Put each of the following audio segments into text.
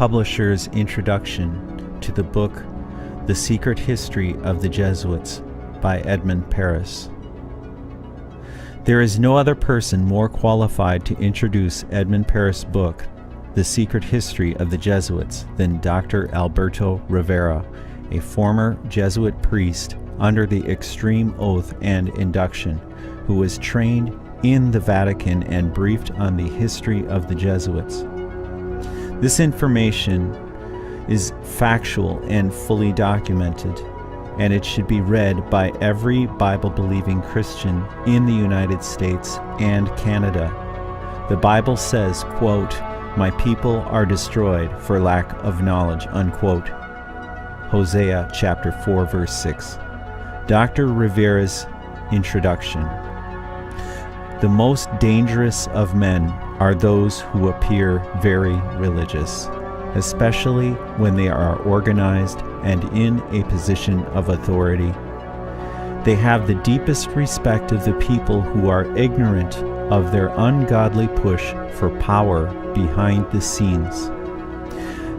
publisher's introduction to the book The Secret History of the Jesuits by Edmund Paris. There is no other person more qualified to introduce Edmund Paris' book, The Secret History of the Jesuits, than Dr. Alberto Rivera, a former Jesuit priest under the extreme oath and induction, who was trained in the Vatican and briefed on the history of the Jesuits. This information is factual and fully documented, and it should be read by every Bible-believing Christian in the United States and Canada. The Bible says, quote, "My people are destroyed for lack of knowledge," unquote. Hosea chapter 4, verse 6. Dr. Rivera's introduction. The most dangerous of men are those who appear very religious, especially when they are organized and in a position of authority. They have the deepest respect of the people who are ignorant of their ungodly push for power behind the scenes.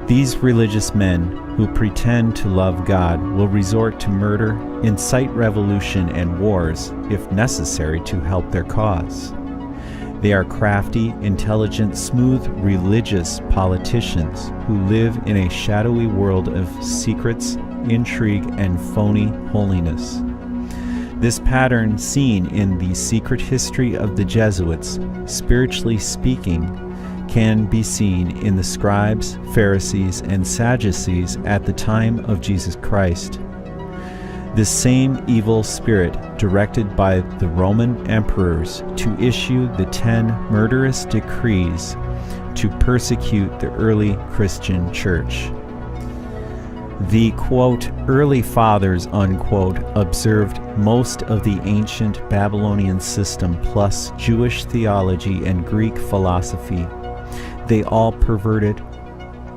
These religious men who pretend to love God will resort to murder, incite revolution and wars if necessary to help their cause. They are crafty, intelligent, smooth, religious politicians who live in a shadowy world of secrets, intrigue, and phony holiness. This pattern, seen in the secret history of the Jesuits, spiritually speaking, can be seen in the scribes, Pharisees, and Sadducees at the time of Jesus Christ. This same evil spirit directed by the Roman emperors to issue the 10 murderous decrees to persecute the early Christian church. The, quote, early fathers, unquote, observed most of the ancient Babylonian system plus Jewish theology and Greek philosophy. They all perverted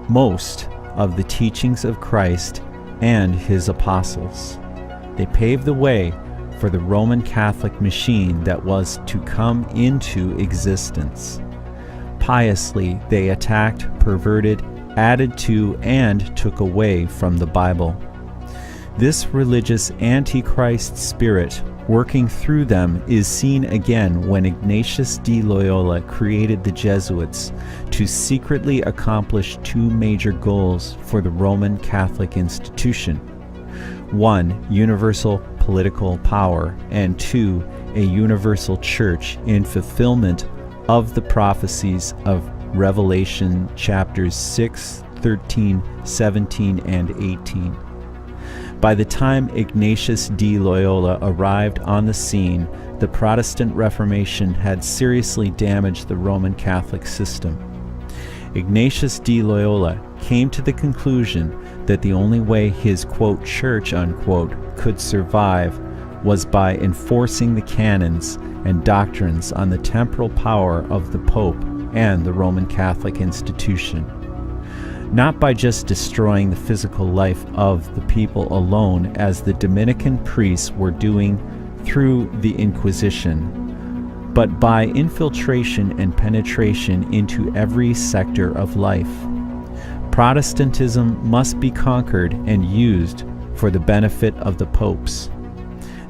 most of the teachings of Christ and his apostles. They paved the way for the Roman Catholic machine that was to come into existence. Piously, they attacked, perverted, added to, and took away from the Bible. This religious Antichrist spirit working through them is seen again when Ignatius de Loyola created the Jesuits to secretly accomplish two major goals for the Roman Catholic institution. 1, universal political power, and 2, a universal church in fulfillment of the prophecies of Revelation chapters 6, 13, 17, and 18. By the time Ignatius de Loyola arrived on the scene, the Protestant Reformation had seriously damaged the Roman Catholic system. Ignatius de Loyola came to the conclusion that the only way his, quote, church, unquote, could survive was by enforcing the canons and doctrines on the temporal power of the Pope and the Roman Catholic institution. Not by just destroying the physical life of the people alone, as the Dominican priests were doing through the Inquisition, but by infiltration and penetration into every sector of life. Protestantism must be conquered and used for the benefit of the popes.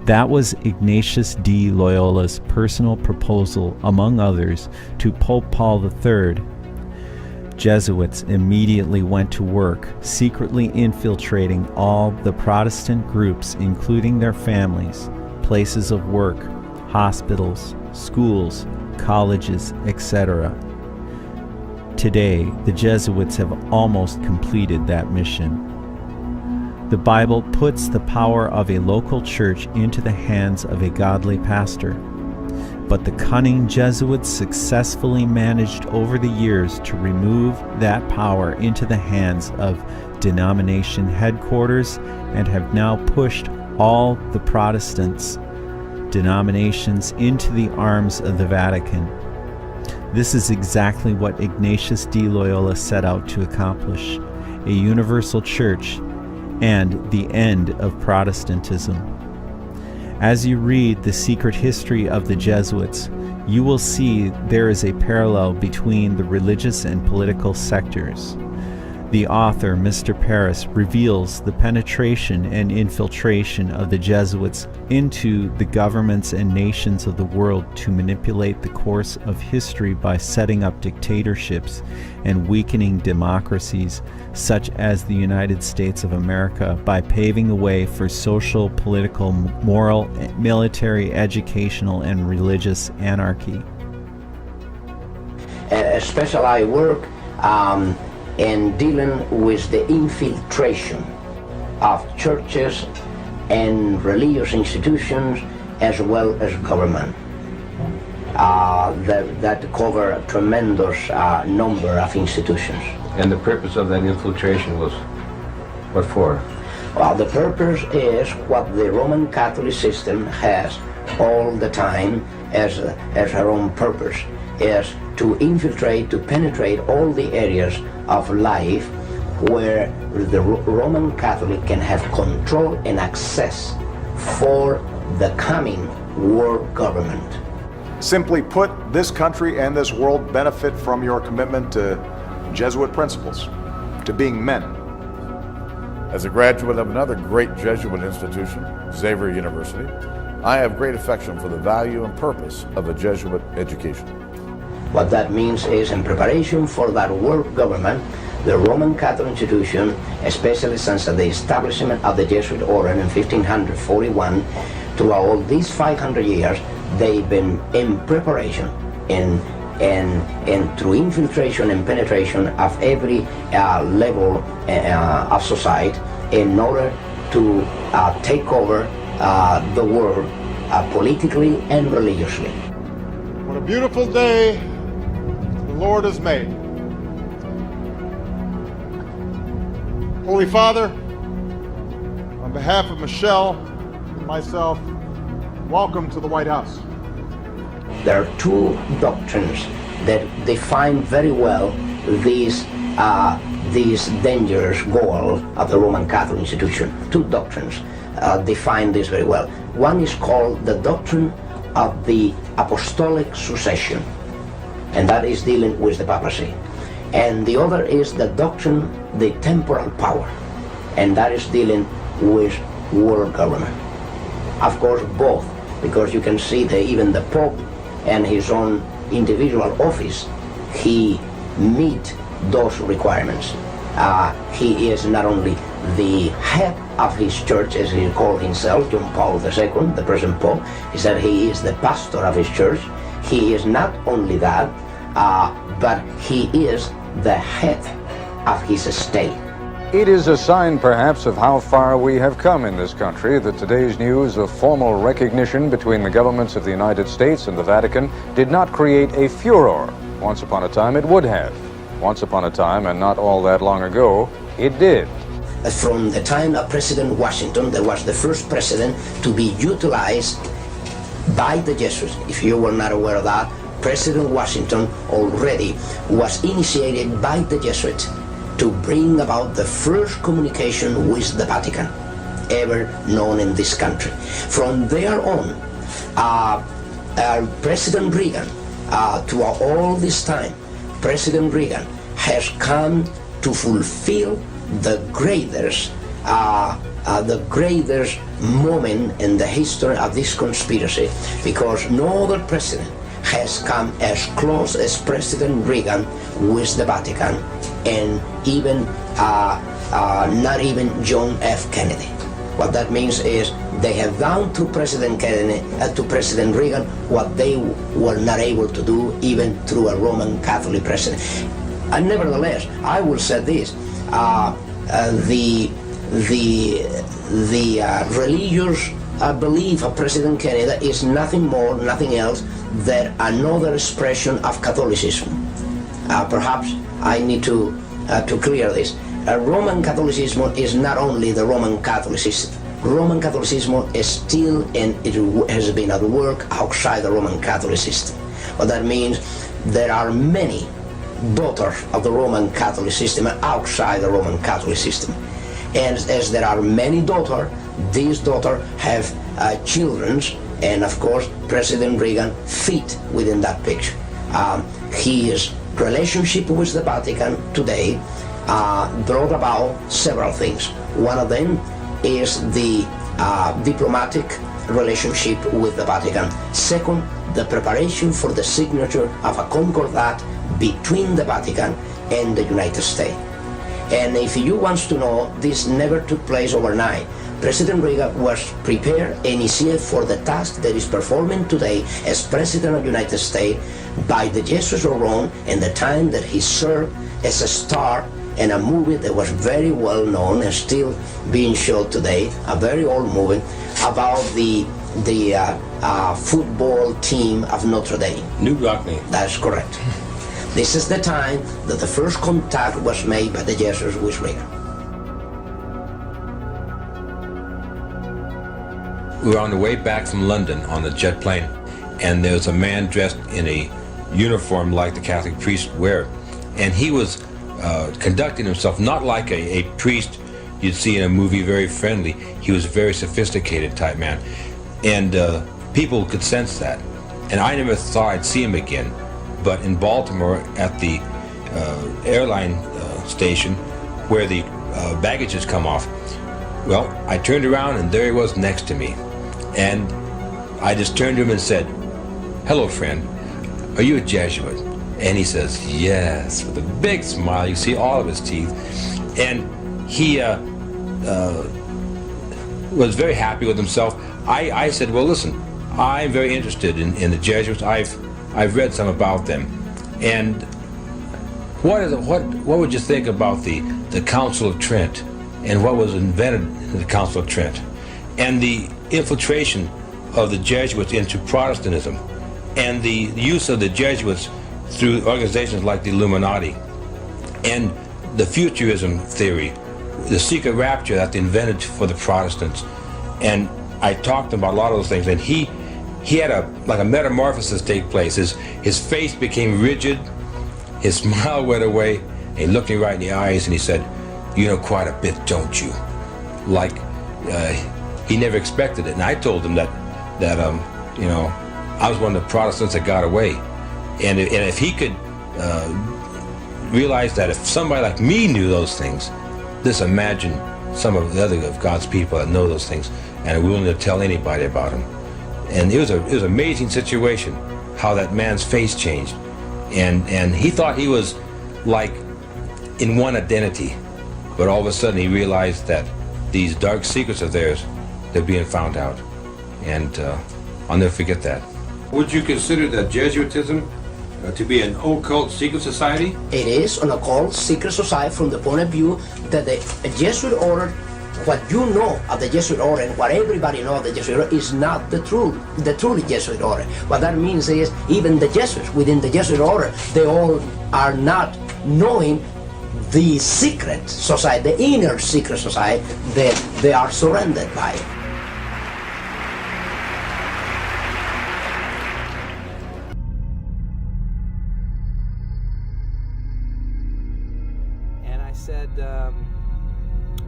That was Ignatius de Loyola's personal proposal, among others, to Pope Paul III. Jesuits immediately went to work, secretly infiltrating all the Protestant groups, including their families, places of work, hospitals, schools, colleges, etc. Today, the Jesuits have almost completed that mission. The Bible puts the power of a local church into the hands of a godly pastor. But the cunning Jesuits successfully managed over the years to remove that power into the hands of denomination headquarters and have now pushed all the Protestants denominations into the arms of the Vatican. This is exactly what Ignatius de Loyola set out to accomplish: a universal church and the end of Protestantism. As you read the secret history of the Jesuits, you will see there is a parallel between the religious and political sectors. The author, Mr. Paris, reveals the penetration and infiltration of the Jesuits into the governments and nations of the world to manipulate the course of history by setting up dictatorships and weakening democracies such as the United States of America by paving the way for social, political, moral, military, educational, and religious anarchy. Especially I work in dealing with the infiltration of churches and religious institutions as well as government that cover a tremendous number of institutions. And the purpose of that infiltration was what for? Well, the purpose is what the Roman Catholic system has all the time as her own purpose, is to infiltrate, to penetrate all the areas of life where the Roman Catholic can have control and access for the coming world government. Simply put, this country and this world benefit from your commitment to Jesuit principles, to being men. As a graduate of another great Jesuit institution, Xavier University, I have great affection for the value and purpose of a Jesuit education. What that means is, in preparation for that world government, the Roman Catholic institution, especially since the establishment of the Jesuit order in 1541, throughout all these 500 years, they've been in preparation and through infiltration and penetration of every level of society in order to take over the world politically and religiously. What a beautiful day the Lord has made. Holy Father, on behalf of Michelle and myself, welcome to the White House. There are two doctrines that define very well these dangerous goals of the Roman Catholic institution. Two doctrines define this very well. One is called the doctrine of the apostolic succession, and that is dealing with the papacy. And the other is the doctrine, the temporal power, and that is dealing with world government. Of course, both, because you can see that even the Pope and his own individual office, he meet those requirements. He is not only the head of his church, as he called himself, John Paul II, the present Pope. He said he is the pastor of his church. He is not only that, but he is the head of his state. It is a sign, perhaps, of how far we have come in this country that today's news of formal recognition between the governments of the United States and the Vatican did not create a furor. Once upon a time, it would have. Once upon a time, and not all that long ago, it did. From the time of President Washington, there was the first president to be utilized by the Jesuits. If you were not aware of that, President Washington already was initiated by the Jesuits to bring about the first communication with the Vatican ever known in this country. From there on, President Reagan, throughout all this time, President Reagan has come to fulfill the greatest moment in the history of this conspiracy, because no other president has come as close as President Reagan with the Vatican, and even not even John F. Kennedy. What that means is they have done to President Kennedy, to President Reagan, what they were not able to do even through a Roman Catholic president. And nevertheless, I will say this: the religious belief of President Kennedy is nothing more, nothing else than another expression of Catholicism. Perhaps I need to clear this. Roman Catholicism is not only the Roman Catholic system. Roman Catholicism is still, and it has been at work outside the Roman Catholic system. What that means, there are many daughters of the Roman Catholic system outside the Roman Catholic system. And as there are many daughters, these daughters have children, and of course President Reagan fit within that picture. His relationship with the Vatican today brought about several things. One of them is the diplomatic relationship with the Vatican. Second, the preparation for the signature of a concordat between the Vatican and the United States. And if you want to know, this never took place overnight. President Reagan was prepared and initiated for the task that is performing today as President of the United States by the Jesuits of Rome, and the time that he served as a star in a movie that was very well known and still being shown today, a very old movie about the football team of Notre Dame. New Rockney. That's correct. This is the time that the first contact was made by the Jesuits with Reagan. We were on the way back from London on a jet plane, and there was a man dressed in a uniform like the Catholic priests wear, and he was conducting himself not like a priest you'd see in a movie, very friendly. He was a very sophisticated type man, and people could sense that. And I never thought I'd see him again, but in Baltimore at the airline station where the baggages come off, well, I turned around and there he was next to me. And I just turned to him and said, "Hello, friend, are you a Jesuit?" And he says, "Yes," with a big smile. You see all of his teeth. And he was very happy with himself. I said, "Well, listen, I'm very interested in the Jesuits. I've read some about them. And what would you think about the Council of Trent and what was invented in the Council of Trent and the infiltration of the Jesuits into Protestantism and the use of the Jesuits through organizations like the Illuminati and the futurism theory, the secret rapture that they invented for the Protestants?" And I talked about a lot of those things, and he had a metamorphosis take place. His face became rigid, his smile went away, and he looked me right in the eyes and he said, "You know quite a bit, don't you?" Like he never expected it. And I told him that I was one of the Protestants that got away, and if he could realize that if somebody like me knew those things, just imagine some of the other of God's people that know those things and are willing to tell anybody about them. And it was an amazing situation how that man's face changed, and he thought he was like in one identity, but all of a sudden he realized that these dark secrets of theirs, they're being found out, and I'll never forget that. Would you consider that Jesuitism to be an occult secret society? It is an occult secret society from the point of view that the Jesuit order, what you know of the Jesuit order and what everybody knows of the Jesuit order is not the truly Jesuit order. What that means is even the Jesuits within the Jesuit order, they all are not knowing the secret society, the inner secret society that they are surrounded by. And I said,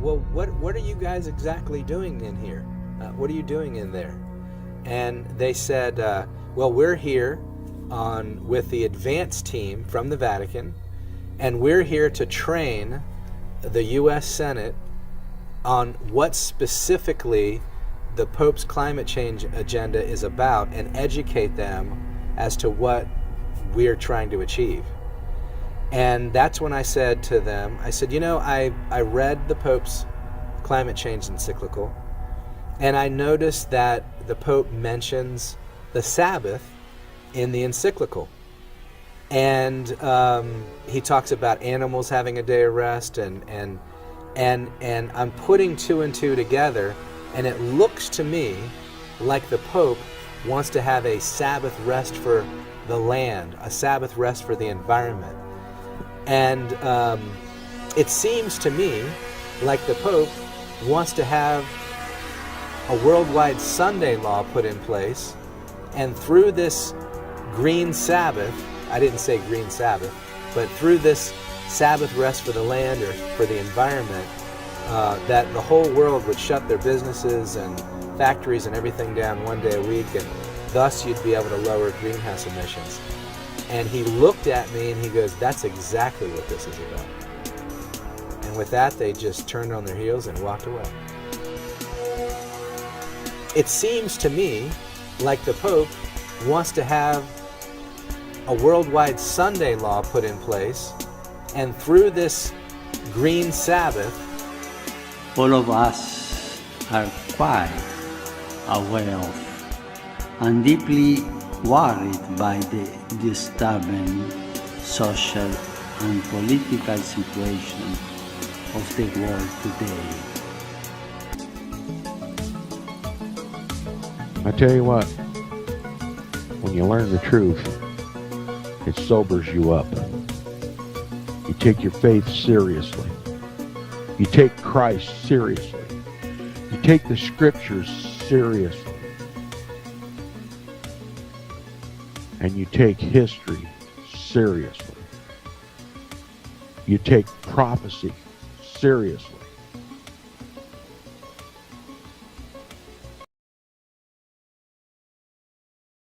well, what are you guys exactly doing in here? What are you doing in there? And they said, well, we're here with the advance team from the Vatican, and we're here to train the U.S. Senate on what specifically the Pope's climate change agenda is about and educate them as to what we're trying to achieve. And that's when I said to them, I said, I read the Pope's climate change encyclical, and I noticed that the Pope mentions the Sabbath in the encyclical. And he talks about animals having a day of rest, and I'm putting two and two together, and it looks to me like the Pope wants to have a Sabbath rest for the land, a Sabbath rest for the environment. And it seems to me like the Pope wants to have a worldwide Sunday law put in place, and through this green Sabbath, I didn't say green Sabbath, but through this Sabbath rest for the land or for the environment, that the whole world would shut their businesses and factories and everything down one day a week, and thus you'd be able to lower greenhouse emissions. And he looked at me and he goes, "That's exactly what this is about." And with that, they just turned on their heels and walked away. It seems to me like the Pope wants to have a worldwide Sunday law put in place, and through this Green Sabbath, all of us are quite aware of and deeply worried by the disturbing social and political situation of the world today. I tell you what, when you learn the truth, it sobers you up. You take your faith seriously. You take Christ seriously. You take the scriptures seriously. And you take history seriously. You take prophecy seriously.